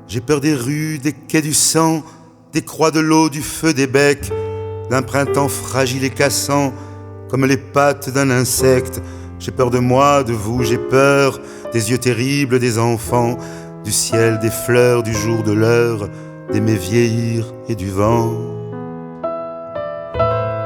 J'ai peur des rues, des quais du sang, des croix de l'eau, du feu, des becs, d'un printemps fragile et cassant, comme les pattes d'un insecte. J'ai peur de moi, de vous, j'ai peur des yeux terribles des enfants, du ciel, des fleurs, du jour, de l'heure, d'aimer vieillir et du vent.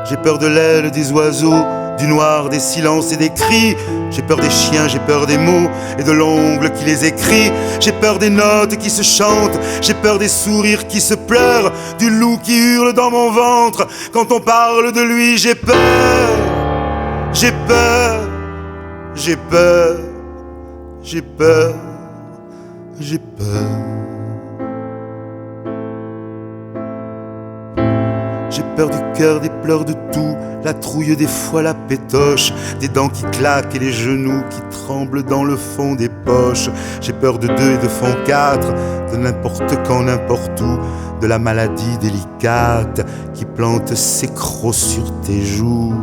J'ai peur de l'aile des oiseaux, du noir, des silences et des cris. J'ai peur des chiens, j'ai peur des mots et de l'ongle qui les écrit. J'ai peur des notes qui se chantent, j'ai peur des sourires qui se pleurent, du loup qui hurle dans mon ventre. Quand on parle de lui, j'ai peur, j'ai peur, j'ai peur, j'ai peur, j'ai peur. J'ai peur du cœur, des pleurs, de tout, la trouille des fois, la pétoche, des dents qui claquent et les genoux qui tremblent dans le fond des poches. J'ai peur de deux et de fond quatre, de n'importe quand, n'importe où, de la maladie délicate qui plante ses crocs sur tes joues.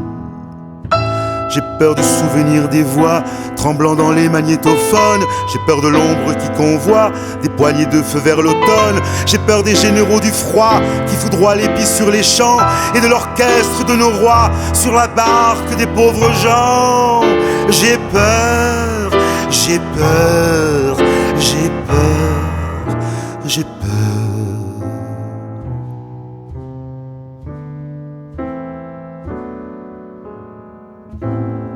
J'ai peur du souvenir des voix tremblant dans les magnétophones. J'ai peur de l'ombre qui convoie des poignées de feu vers l'automne. J'ai peur des généraux du froid qui foudroient l'épice sur les champs et de l'orchestre de nos rois sur la barque des pauvres gens. J'ai peur, j'ai peur, j'ai peur, j'ai peur.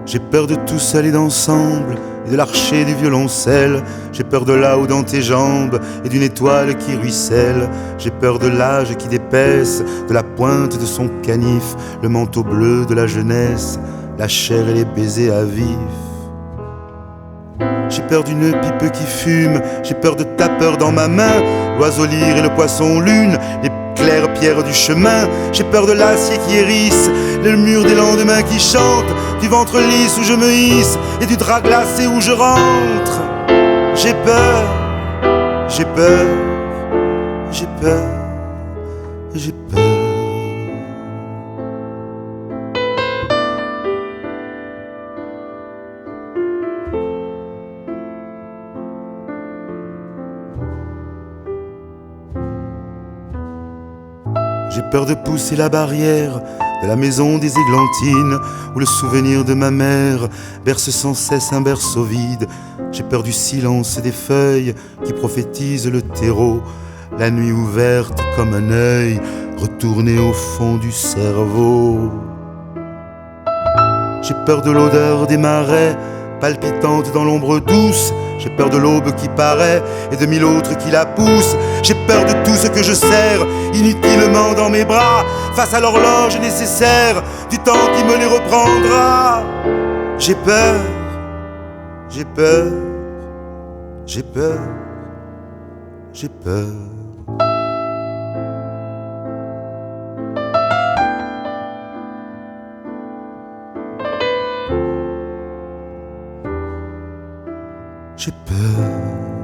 J'ai peur de tout seul et d'ensemble, et de l'archer du violoncelle. J'ai peur de là-haut dans tes jambes, et d'une étoile qui ruisselle. J'ai peur de l'âge qui dépaisse, de la pointe de son canif, le manteau bleu de la jeunesse, la chair et les baisers à vif. J'ai peur d'une pipe qui fume, j'ai peur de ta peur dans ma main, l'oiseau lyre et le poisson lune, les claires pierres du chemin. J'ai peur de l'acier qui hérisse, le mur des lendemains qui chante, du ventre lisse où je me hisse et du drap glacé où je rentre. J'ai peur, j'ai peur, j'ai peur, j'ai peur. J'ai peur de pousser la barrière de la maison des églantines, où le souvenir de ma mère berce sans cesse un berceau vide. J'ai peur du silence des feuilles qui prophétisent le terreau, la nuit ouverte comme un œil retourné au fond du cerveau. J'ai peur de l'odeur des marais palpitante dans l'ombre douce. J'ai peur de l'aube qui paraît et de mille autres qui la poussent. J'ai peur de tout ce que je serre inutilement dans mes bras, face à l'horloge nécessaire du temps qui me les reprendra. J'ai peur, j'ai peur, j'ai peur, j'ai peur. J'ai peur.